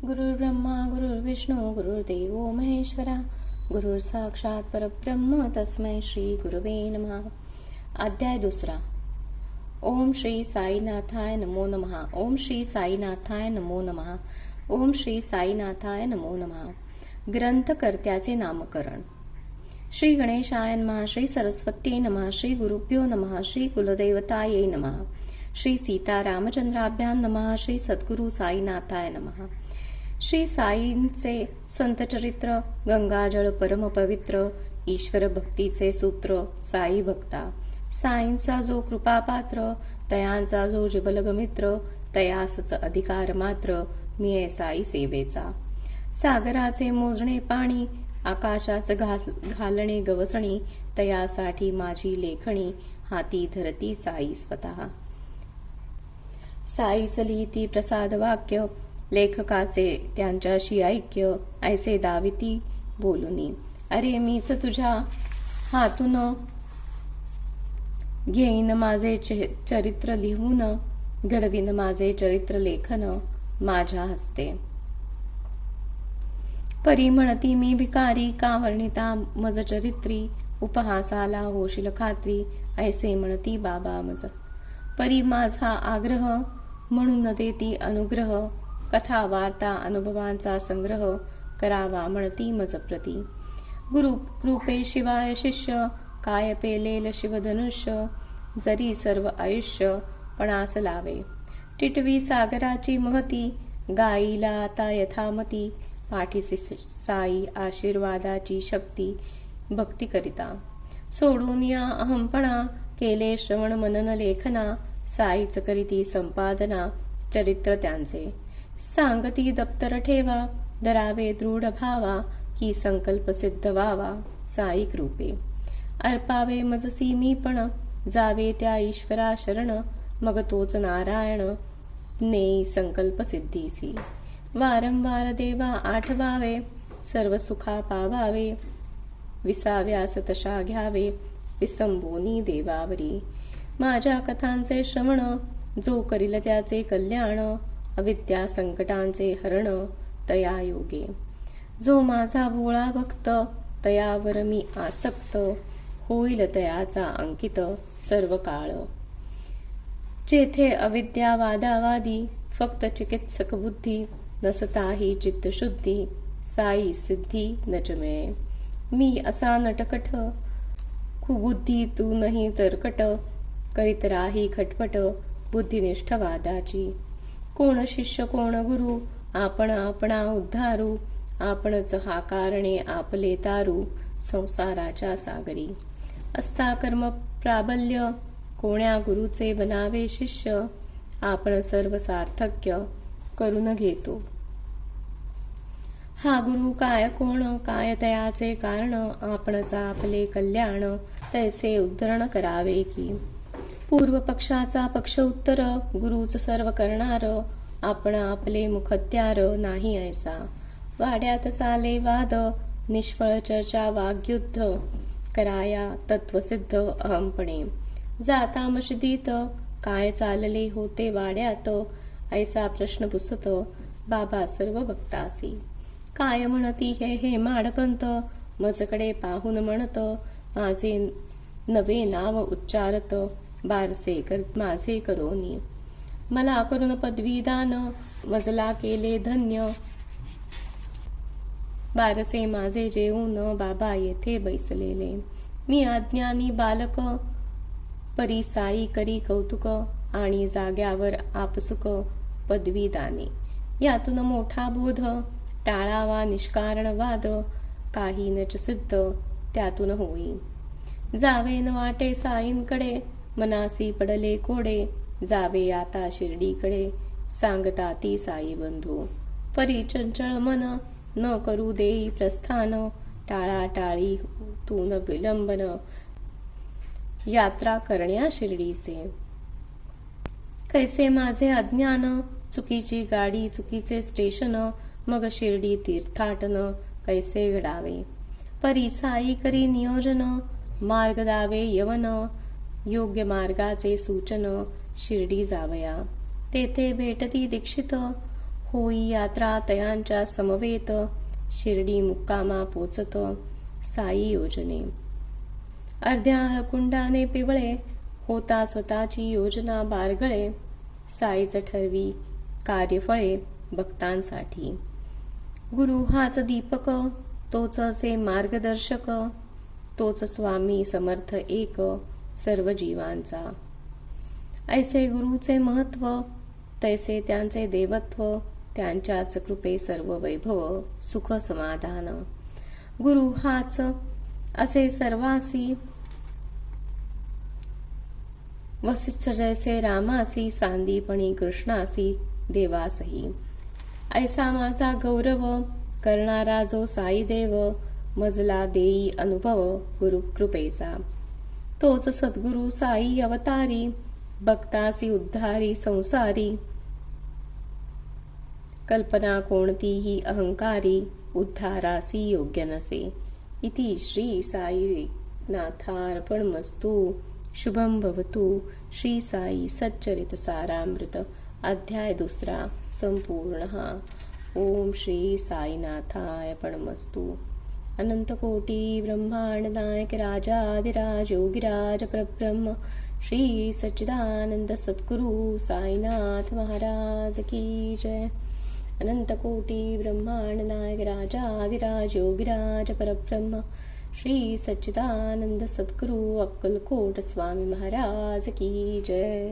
गुरुर्ब्रह्मा गुरुर्विष्णू गुरुर्देव महेश्वरा, गुरुर साक्षात परब्रह्म तस्मै श्री गुरुवे नमः. अध्याय 2. ओम श्री साईनाथाय नमो नमः. ओम श्री साईनाथाय नमो नमः. ओम श्री साईनाथाय नमो नमः. ग्रंथकर्त्याचे नामकरण. श्री गणेशाय नमः. श्री सरस्वती नमः. श्री गुरुभ्यो नमः. श्री कुलदेवतायै नमः. श्री सीतारामचंद्राभ्यां नमः. श्री सद्गुरु साईनाथाय नमः. श्री साईंचे संतचरित्र, गंगाजळ परम पवित्र, ईश्वर भक्तीचे सूत्र, साई भक्ता. साईंचा जो कृपापात्र, तयांचा जो जिबलगमित्र, तयासच अधिकार मात्र, मी आहे साई सेवेचा. सागराचे मोजणे पाणी, आकाशाच घालणे गवसणी, तयासाठी माझी लेखणी, हाती धरती साई स्वतः. साईच लिहिती प्रसाद वाक्य, लेखकाचे त्यांच्याशी ऐक्य, ऐसे दाविती बोलुनी. अरे मीच तुझ्या हातून घेईन माझे चरित्र लिहून, घडवीन माझे चरित्र लेखन माझ्या हस्ते. परी म्हणती मी भिकारी, का वर्णिता मज चरित्री, उपहासाला होशील खात्री, ऐसे म्हणती बाबा मज. परी माझा आग्रह, म्हणून देती अनुग्रह, कथा वार्ता अनुभवांचा संग्रह, करावा म्हणती मज प्रती. गुरु कृपे शिवाय शिष्य, काय पेलेल शिवधनुष्य, जरी सर्व आयुष्य पणास लावे. टिटवी सागराची महती, गाईला आता यथामती, पाठीसी साई आशीर्वादाची शक्ती, भक्ती करिता. सोडून या अहंपणा, केले श्रवण मनन लेखना, साईच करीती संपादना, चरित्र त्यांचे. सांगती दप्तर ठेवा, धरावे दृढ भावा, की संकल्प सिद्ध व्हावा साई कृपे. अर्पावे मजसी मी पण, जावे त्या ईश्वरा शरण, मग तोच नारायण नेई संकल्प सिद्धीसी. वारंवार देवा आठवावे, सर्व सुखा पावावे, विसाव्यास तशा घ्यावे, विसंबोनी देवावरी. माझ्या कथांचे श्रवण, जो करील त्याचे कल्याण, अविद्या संकटांचे हरण, तया योगे. जो माझा भोळा भक्त, तयावर मी आसक्त, होईल तयाचा अंकित सर्व काळ. जेथे अविद्या वादावादी, फक्त चिकित्सक बुद्धी, नसताही चित्तशुद्धी, साई सिद्धी नच मिळे. मी असा नटकट, कुबुद्धी तू नाही तरकट, करीत राही खटपट, बुद्धिनिष्ठ वादाची. कोण शिष्य कोण गुरु, आपण आपणा उद्धारू, आपणच हा कारणे आपले तारू, संसाराच्या सागरी. असता कर्म प्राबल्य, कोण्या गुरुचे बनावे शिष्य, आपण सर्व सार्थक्य करून घेतो. हा गुरु काय कोण, काय तयाचे कारण, आपणच आपले कल्याण, तैसे उद्धरण करावे की. पूर्व पक्षाचा पक्ष उत्तर, गुरुच सर्व करणार, आपण आपले मुखत्यार नाही ऐसा. वाड्यात चाले वाद, निष्फळ चर्चा वाग्युद्ध, कराया तत्वसिद्ध अहमपणे. जाता मशिदीत, काय चालले होते वाड्यात, ऐसा प्रश्न पुसत बाबा सर्व भक्तासी. काय म्हणती हे माडपंत, मजकडे पाहून म्हणत, माझे नवे नाव उच्चारत, बारसे माझे करोनी. मला करून पदवीदान, मजला केले धन्य, बारसे माझे जेवून बाबा येथे बैसलेले. मी अज्ञानी बालक, परी साई करी कौतुक, आणि जाग्यावर आपसुक पदवीदाने. यातून मोठा बोध, टाळावा निष्कारण वाद, काही नच सिद्ध त्यातून होई. जावे न वाटे साईंकडे, मनासी पडले कोडे, जावे आता शिर्डीकडे, सांगता ती साई बंधू. परी चंचळ मन, न करू देई प्रस्थान, टाळाटाळी तून विलंबन, यात्रा करण्या शिर्डीचे. कैसे माझे अज्ञान, चुकीची गाडी चुकीचे स्टेशन, मग शिर्डी तीर्थाटन कैसे घडावे. परी साई करी नियोजन, मार्ग दावे यवन, योग्य मार्गाचे सूचन, शिर्डी जावया. तेथे भेटती दीक्षित, होई यात्रा तयांच्या समवेत, शिर्डी मुक्कामा पोचत साई योजने. अर्ध्या कुंडाने पिवळे, होता स्वतःची योजना बारगळे. साईच ठरवी कार्यफळे भक्तांसाठी. गुरु हाच दीपक, तोच असे मार्गदर्शक, तोच स्वामी समर्थ एक सर्व जीवांचा. ऐसे गुरुचे महत्व, तैसे त्यांचे देवत्व, त्यांच्याच कृपे सर्व वैभव सुख समाधान. गुरु हाच असे सर्वासी, वसिष्ठ जैसे रामासी, सांदीपणी कृष्णासी देवासही. ऐसा माझा गौरव, करणारा जो साई देव, मजला देई अनुभव गुरुकृपेचा. तोच सद्गुरु साई अवतारी, भक्तासी उद्धारी संसारी. कल्पना कोणतीही अहंकारी, उद्धारासी योग्य नसे. इति श्री साई नाथार्पणमस्तु. शुभम भवतु. श्री साई सच्चरित सारामृत अध्याय 2 संपूर्ण. ओम श्री साईनाथाय अर्पणमस्तु. अनंत कोटी ब्रह्मांड नायक राजाधिराज योगिराज परब्रह्म श्री सच्चिदानंद सद्गुरु साईनाथ महाराज की जय. अनंत कोटी ब्रह्मांड नायक राजाधिराज योगिराज परब्रह्म श्री सच्चिदानंद सद्गुरु अक्कलकोट स्वामी महाराज की जय.